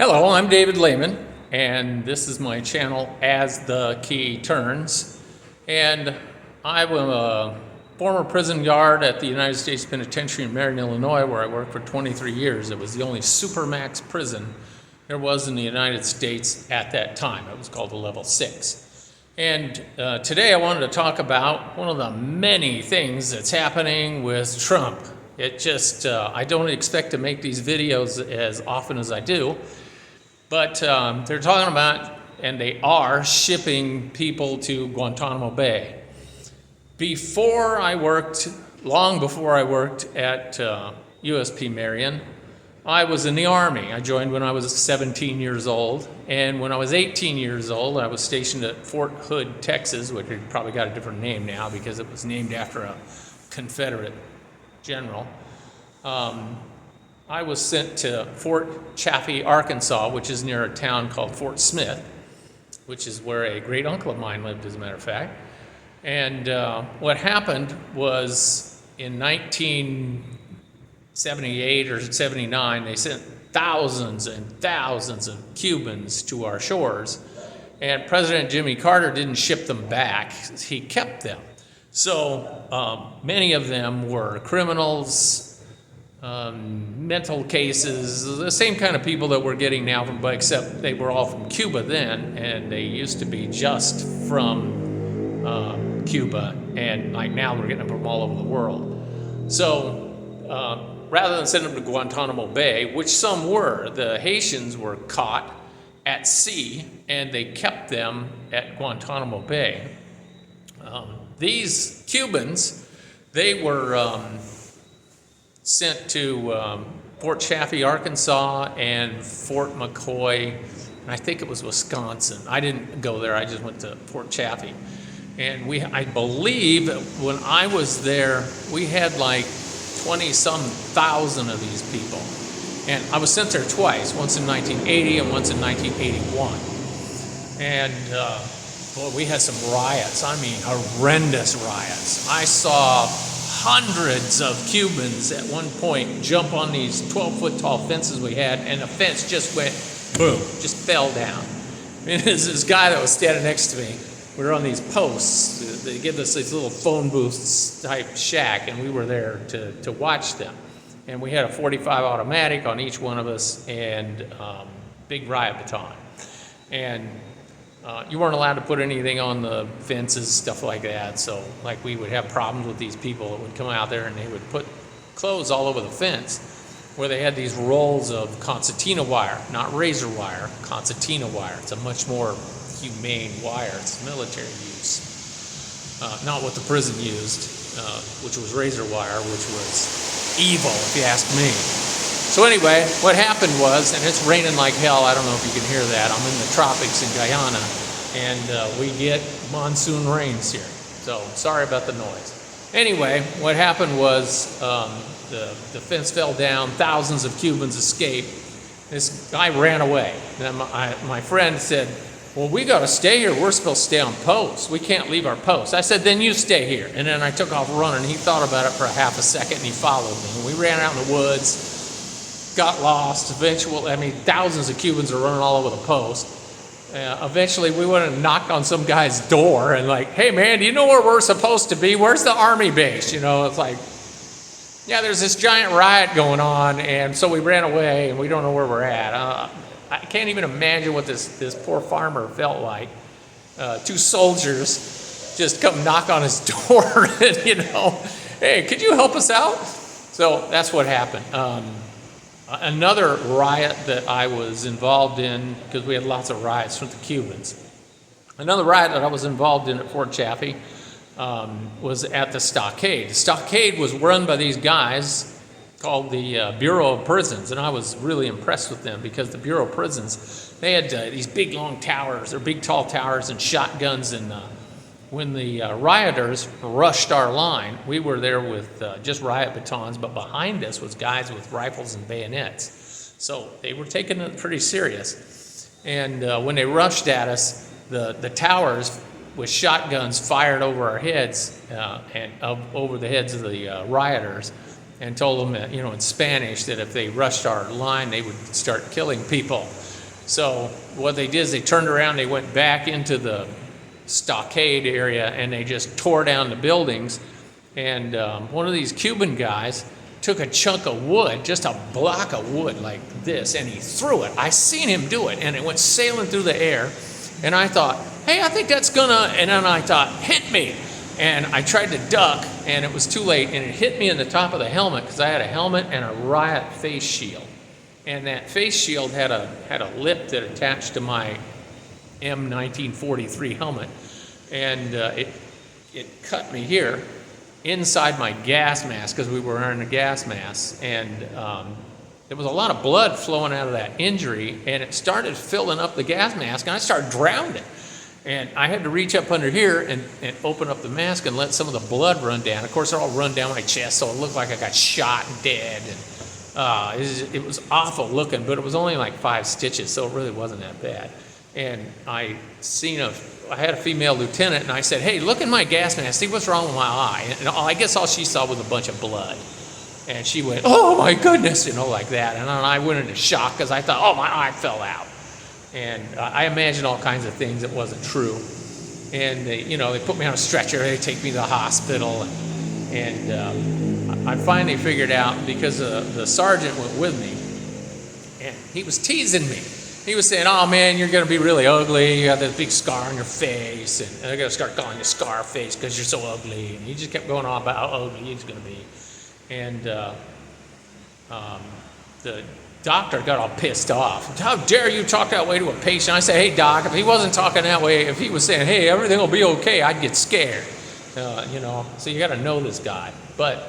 Hello, I'm David Lehman, and this is my channel As the Key Turns. And I'm a former prison guard at the United States Penitentiary in Marion, Illinois, where I worked for 23 years. It was the only supermax prison there was in the United States at that time. It was called a Level 6. And today I wanted to talk about one of the many things that's happening with Trump. It just, I don't expect to make these videos as often as I do, but they're talking about, and they are, shipping people to Guantanamo Bay. Long before I worked at USP Marion, I was in the Army. I joined when I was 17 years old, and when I was 18 years old, I was stationed at Fort Hood, Texas, which probably got a different name now because it was named after a Confederate general. I was sent to Fort Chaffee, Arkansas, which is near a town called Fort Smith, which is where a great uncle of mine lived, as a matter of fact. And what happened was in 1978 or 79, they sent thousands and thousands of Cubans to our shores. And President Jimmy Carter didn't ship them back, he kept them. So many of them were criminals, mental cases, the same kind of people that we're getting now from, except they were all from Cuba then, and they used to be just from Cuba, and like now we're getting them from all over the world. So rather than send them to Guantanamo Bay, which some were, the Haitians were caught at sea, and they kept them at Guantanamo Bay. These Cubans, they were sent to Fort Chaffee, Arkansas, and Fort McCoy, and I think it was Wisconsin. I didn't go there, I just went to Fort Chaffee. And I believe when I was there, we had like 20-some thousand of these people. And I was sent there twice, once in 1980 and once in 1981. And boy, we had some riots, I mean horrendous riots. I saw hundreds of Cubans at one point jump on these 12-foot tall fences we had, and the fence just went boom, just fell down. I mean, there's this guy that was standing next to me. We were on these posts. They give us these little phone booths type shack, and we were there to watch them. And we had a .45 automatic on each one of us, and big riot baton. And you weren't allowed to put anything on the fences, stuff like that. So, like, we would have problems with these people that would come out there and they would put clothes all over the fence, where they had these rolls of concertina wire, not razor wire, concertina wire. It's a much more humane wire. It's military use, not what the prison used, which was razor wire, which was evil, if you ask me. So anyway, what happened was, and it's raining like hell, I don't know if you can hear that, I'm in the tropics in Guyana, and we get monsoon rains here, so sorry about the noise. Anyway, what happened was the fence fell down, thousands of Cubans escaped, this guy ran away. Then my friend said, well, we got to stay here, we're supposed to stay on post, we can't leave our post. I said, then you stay here. And then I took off running. He thought about it for a half a second and he followed me. And we ran out in the woods, got lost. Eventually, I mean, thousands of Cubans are running all over the post. Eventually, we went and knocked on some guy's door and like, hey man, do you know where we're supposed to be? Where's the Army base? You know, it's like, yeah, there's this giant riot going on, and so we ran away and we don't know where we're at. I can't even imagine what this poor farmer felt like. Two soldiers just come knock on his door and, you know, hey, could you help us out? So that's what happened. Another riot that I was involved in, because we had lots of riots from the Cubans. Another riot that I was involved in at Fort Chaffee was at the stockade. The stockade was run by these guys called the Bureau of Prisons, and I was really impressed with them because the Bureau of Prisons, they had these big long towers, they're big tall towers and shotguns, and when the rioters rushed our line, we were there with just riot batons, but behind us was guys with rifles and bayonets. So they were taking it pretty serious. And when they rushed at us, the towers with shotguns fired over our heads and over the heads of the rioters. and told them that, in Spanish, that if they rushed our line, they would start killing people. So what they did is they turned around, they went back into the stockade area, and they just tore down the buildings. And one of these Cuban guys took a chunk of wood, just a block of wood like this, and he threw it. I seen him do it, and it went sailing through the air. And I thought, hey, I think that's gonna, and then I thought, hit me. And I tried to duck, and it was too late, and it hit me in the top of the helmet, because I had a helmet and a riot face shield. And that face shield had a lip that attached to my M1943 helmet, and it cut me here inside my gas mask, because we were wearing a gas mask, and there was a lot of blood flowing out of that injury, and it started filling up the gas mask, and I started drowning. And I had to reach up under here and open up the mask and let some of the blood run down. Of course, it all run down my chest, so it looked like I got shot and dead. And it was awful looking, but it was only like 5 stitches, so it really wasn't that bad. And I had a female lieutenant, and I said, hey, look in my gas mask, see what's wrong with my eye. And I guess all she saw was a bunch of blood. And she went, oh my goodness, like that. And then I went into shock, because I thought, oh, my eye fell out. And I imagined all kinds of things that wasn't true. And they put me on a stretcher, they take me to the hospital. And I finally figured out, because the sergeant went with me, and he was teasing me. He was saying, oh man, you're going to be really ugly. You got this big scar on your face. And they're going to start calling you Scarface because you're so ugly. And he just kept going on about how ugly he's going to be. And the doctor got all pissed off. How dare you talk that way to a patient? I said, hey doc, if he wasn't talking that way, if he was saying, hey, everything will be okay, I'd get scared. So you got to know this guy. But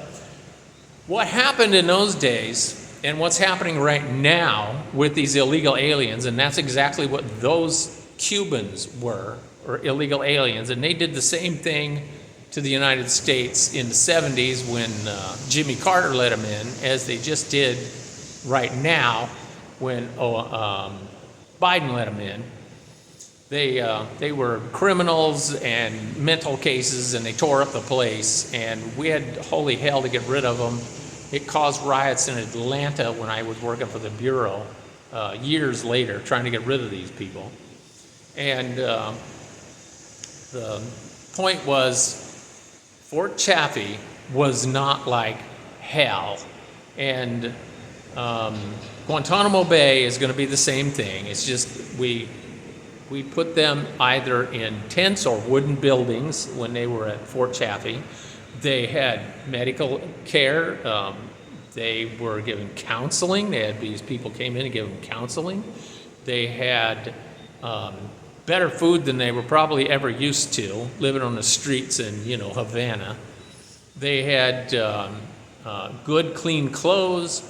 what happened in those days, and what's happening right now with these illegal aliens, and that's exactly what those Cubans were, or illegal aliens, and they did the same thing to the United States in the 70s when Jimmy Carter let them in, as they just did right now when Biden let them in. They were criminals and mental cases, and they tore up the place, and we had holy hell to get rid of them. It caused riots in Atlanta when I was working for the Bureau years later, trying to get rid of these people. And the point was, Fort Chaffee was not like hell. And Guantanamo Bay is going to be the same thing. It's just we put them either in tents or wooden buildings when they were at Fort Chaffee. They had medical care. They were given counseling. These people came in and gave them counseling. They had better food than they were probably ever used to, living on the streets in, Havana. They had good, clean clothes,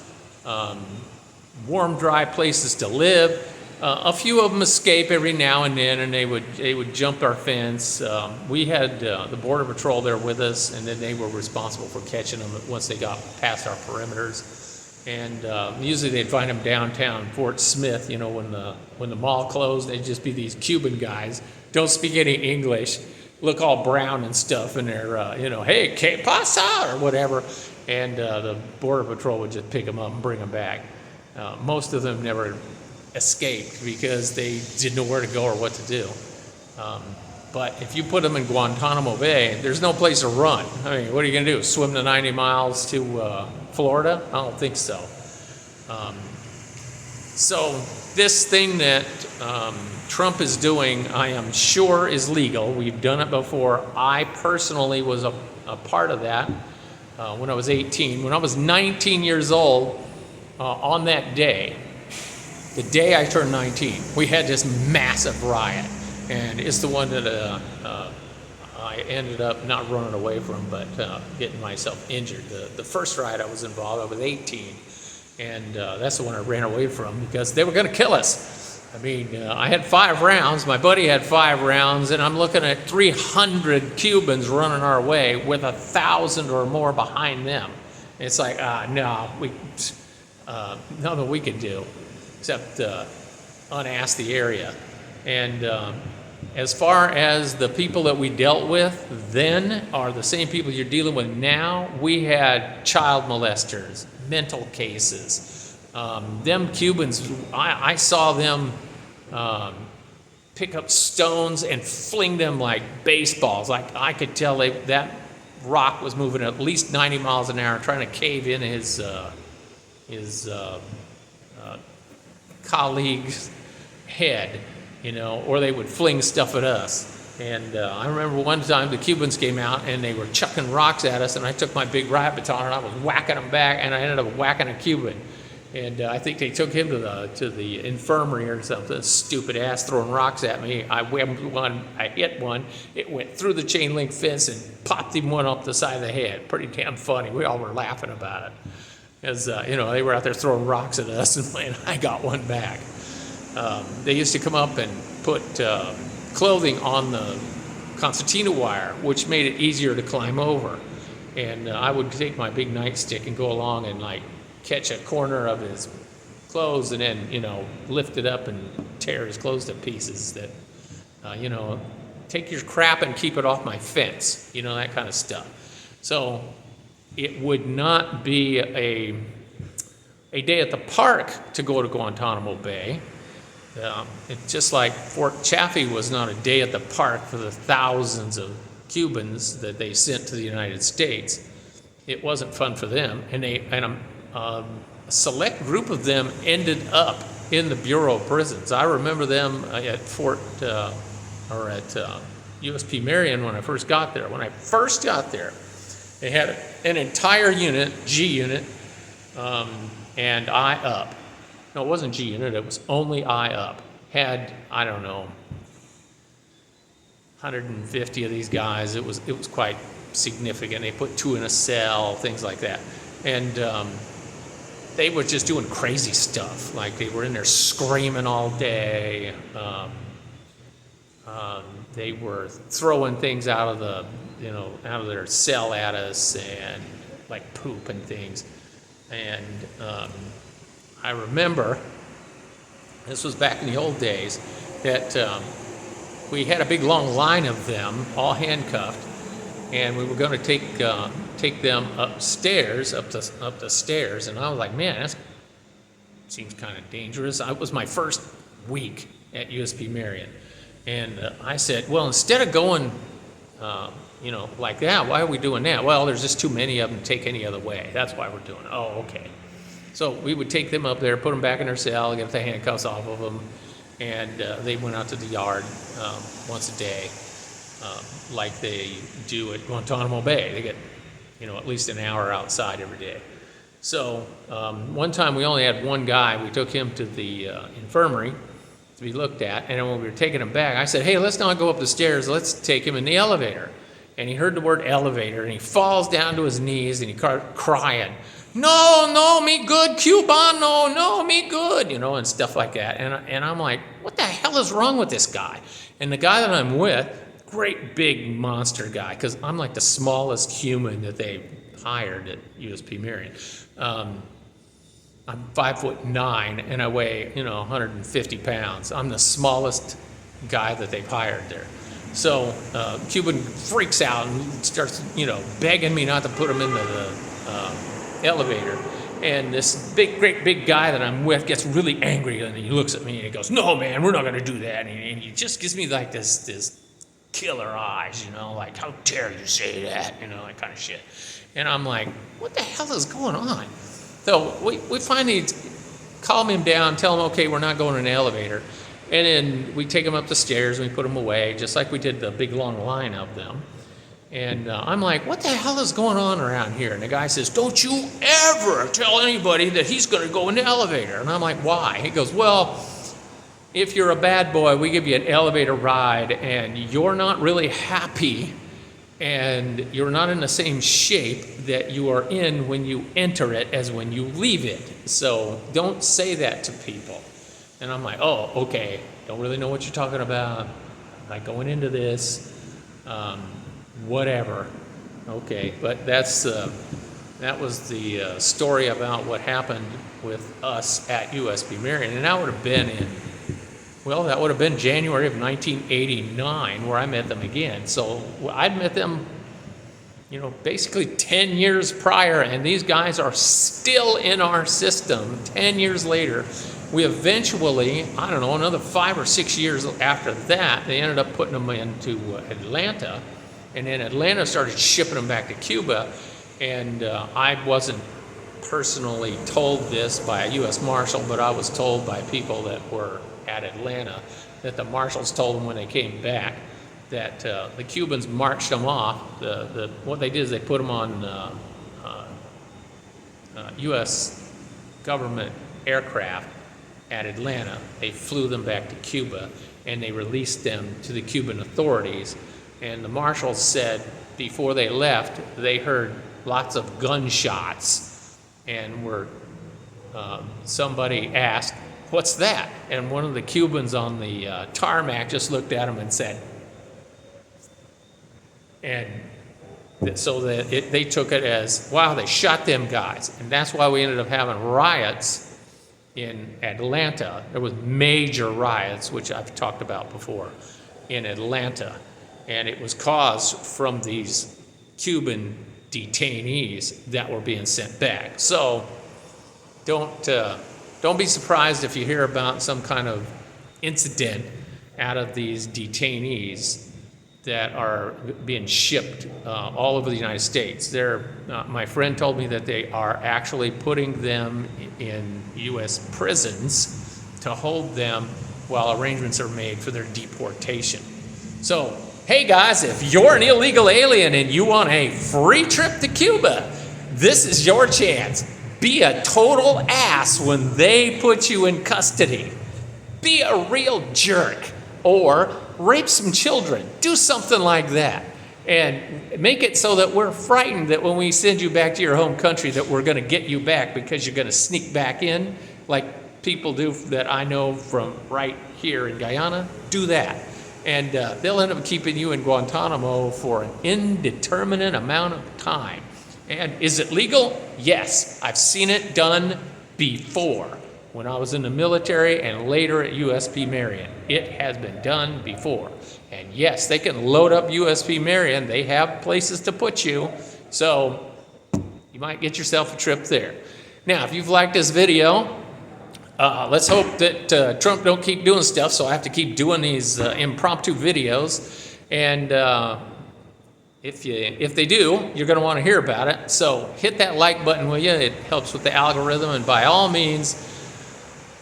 warm, dry places to live. A few of them escape every now and then, and they would jump our fence. We had the Border Patrol there with us, and then they were responsible for catching them once they got past our perimeters. And usually they'd find them downtown Fort Smith. When the mall closed, they'd just be these Cuban guys, don't speak any English, look all brown and stuff, and they're hey, que pasa, or whatever. And the Border Patrol would just pick them up and bring them back. Most of them never escaped because they didn't know where to go or what to do. But if you put them in Guantanamo Bay, there's no place to run. I mean, what are you going to do? Swim the 90 miles to Florida? I don't think so. So this thing that Trump is doing, I am sure is legal. We've done it before. I personally was a part of that when I was 18. When I was 19 years old, on that day, the day I turned 19, we had this massive riot, and it's the one that I ended up not running away from, but getting myself injured. The first riot I was involved, I was 18, and that's the one I ran away from because they were going to kill us. I mean, I had 5 rounds, my buddy had 5 rounds, and I'm looking at 300 Cubans running our way with 1,000 or more behind them. It's like, nothing we could do except unass the area. And as far as the people that we dealt with then are the same people you're dealing with now, we had child molesters, mental cases. Them Cubans, I saw them pick up stones and fling them like baseballs. Like I could tell that rock was moving at least 90 miles an hour, trying to cave in his colleague's head, or they would fling stuff at us. And I remember one time the Cubans came out and they were chucking rocks at us, and I took my big riot baton and I was whacking them back, and I ended up whacking a Cuban. And I think they took him to the infirmary or something. Stupid ass throwing rocks at me. I hit one. It went through the chain link fence and popped him one up the side of the head. Pretty damn funny. We all were laughing about it. Because, they were out there throwing rocks at us, and I got one back. They used to come up and put clothing on the concertina wire, which made it easier to climb over. And I would take my big nightstick and go along and, catch a corner of his clothes and then, lift it up and tear his clothes to pieces. That, take your crap and keep it off my fence, that kind of stuff. So it would not be a day at the park to go to Guantanamo Bay. It's just like Fort Chaffee was not a day at the park for the thousands of Cubans that they sent to the United States. It wasn't fun for them, and a select group of them ended up in the Bureau of Prisons. I remember them at USP Marion when I first got there. When I first got there, they had an entire unit, G unit, and I up. No, it wasn't G unit, it was only I up. Had, 150 of these guys. It was quite significant. They put 2 in a cell, things like that. And they were just doing crazy stuff. Like they were in there screaming all day. They were throwing things out of their cell at us, and like poop and things. And I remember, this was back in the old days, that we had a big long line of them, all handcuffed, and we were going to take them upstairs, up the stairs. And I was like, man, that seems kind of dangerous. It was my first week at USP Marion. And I said, well, instead of going, like that, why are we doing that? Well, there's just too many of them to take any other way. That's why we're doing it. Oh, okay. So we would take them up there, put them back in their cell, get the handcuffs off of them, and they went out to the yard once a day, like they do at Guantanamo Bay. They get, at least an hour outside every day. So one time we only had one guy. We took him to the infirmary to be looked at, and then when we were taking him back, I said, hey, let's not go up the stairs, let's take him in the elevator. And he heard the word elevator, and he falls down to his knees, and he started crying, no, me good, Cubano, no, me good, and stuff like that. And I'm like, what the hell is wrong with this guy? And the guy that I'm with, great big monster guy, because I'm like the smallest human that they hired at USP Marion. I'm 5'9", and I weigh 150 pounds. I'm the smallest guy that they've hired there. So Cuban freaks out and starts begging me not to put him into the elevator. And this great big guy that I'm with gets really angry, and he looks at me and he goes, no, man, we're not going to do that. And he just gives me like this killer eyes, like, how dare you say that, that kind of shit. And I'm like, what the hell is going on? So we finally calm him down, tell him, okay, we're not going in an elevator. And then we take him up the stairs and we put him away, just like we did the big long line of them. And I'm like, what the hell is going on around here? And the guy says, don't you ever tell anybody that he's going to go in the elevator. And I'm like, why? He goes, well, if you're a bad boy, we give you an elevator ride, and you're not really happy, and you're not in the same shape that you are in when you enter it as when you leave it. So don't say that to people. And I'm like, oh, okay. Don't really know what you're talking about. Like going into this, whatever. Okay, but that was the story about what happened with us at USP Marion, and that would have been in Well, that would have been January of 1989 where I met them again. So I'd met them, basically 10 years prior, and these guys are still in our system 10 years later. We eventually, I don't know, another 5 or 6 years after that, they ended up putting them into Atlanta, and then Atlanta started shipping them back to Cuba, and I wasn't personally told this by a U.S. Marshal, but I was told by people that were at Atlanta that the marshals told them when they came back that the Cubans marched them off. What they did is they put them on U.S. government aircraft at Atlanta. They flew them back to Cuba, and they released them to the Cuban authorities. And the marshals said before they left, they heard lots of gunshots, and somebody asked, "What's that?" And one of the Cubans on the tarmac just looked at him and said, and so that they took it as, wow, they shot them guys. And that's why we ended up having riots in Atlanta. There was major riots, which I've talked about before, in Atlanta. And it was caused from these Cuban detainees that were being sent back. So don't be surprised if you hear about some kind of incident out of these detainees that are being shipped all over the United States. My friend told me that they are actually putting them in U.S. prisons to hold them while arrangements are made for their deportation. So, hey guys, if you're an illegal alien and you want a free trip to Cuba, this is your chance. Be a total ass when they put you in custody. Be a real jerk, or rape some children. Do something like that. And make it so that we're frightened that when we send you back to your home country that we're going to get you back because you're going to sneak back in, like people do that I know from right here in Guyana. Do that. And they'll end up keeping you in Guantanamo for an indeterminate amount of time. And is it legal? Yes. I've seen it done before. When I was in the military and later at USP Marion. It has been done before. And yes, they can load up USP Marion. They have places to put you. So you might get yourself a trip there. Now, if you've liked this video, let's hope that Trump don't keep doing stuff, so I have to keep doing these impromptu videos. And if they do, you're going to want to hear about it. So hit that like button, will you? It helps with the algorithm. And by all means,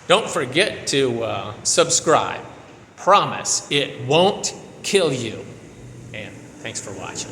don't forget to subscribe. Promise, it won't kill you. And thanks for watching.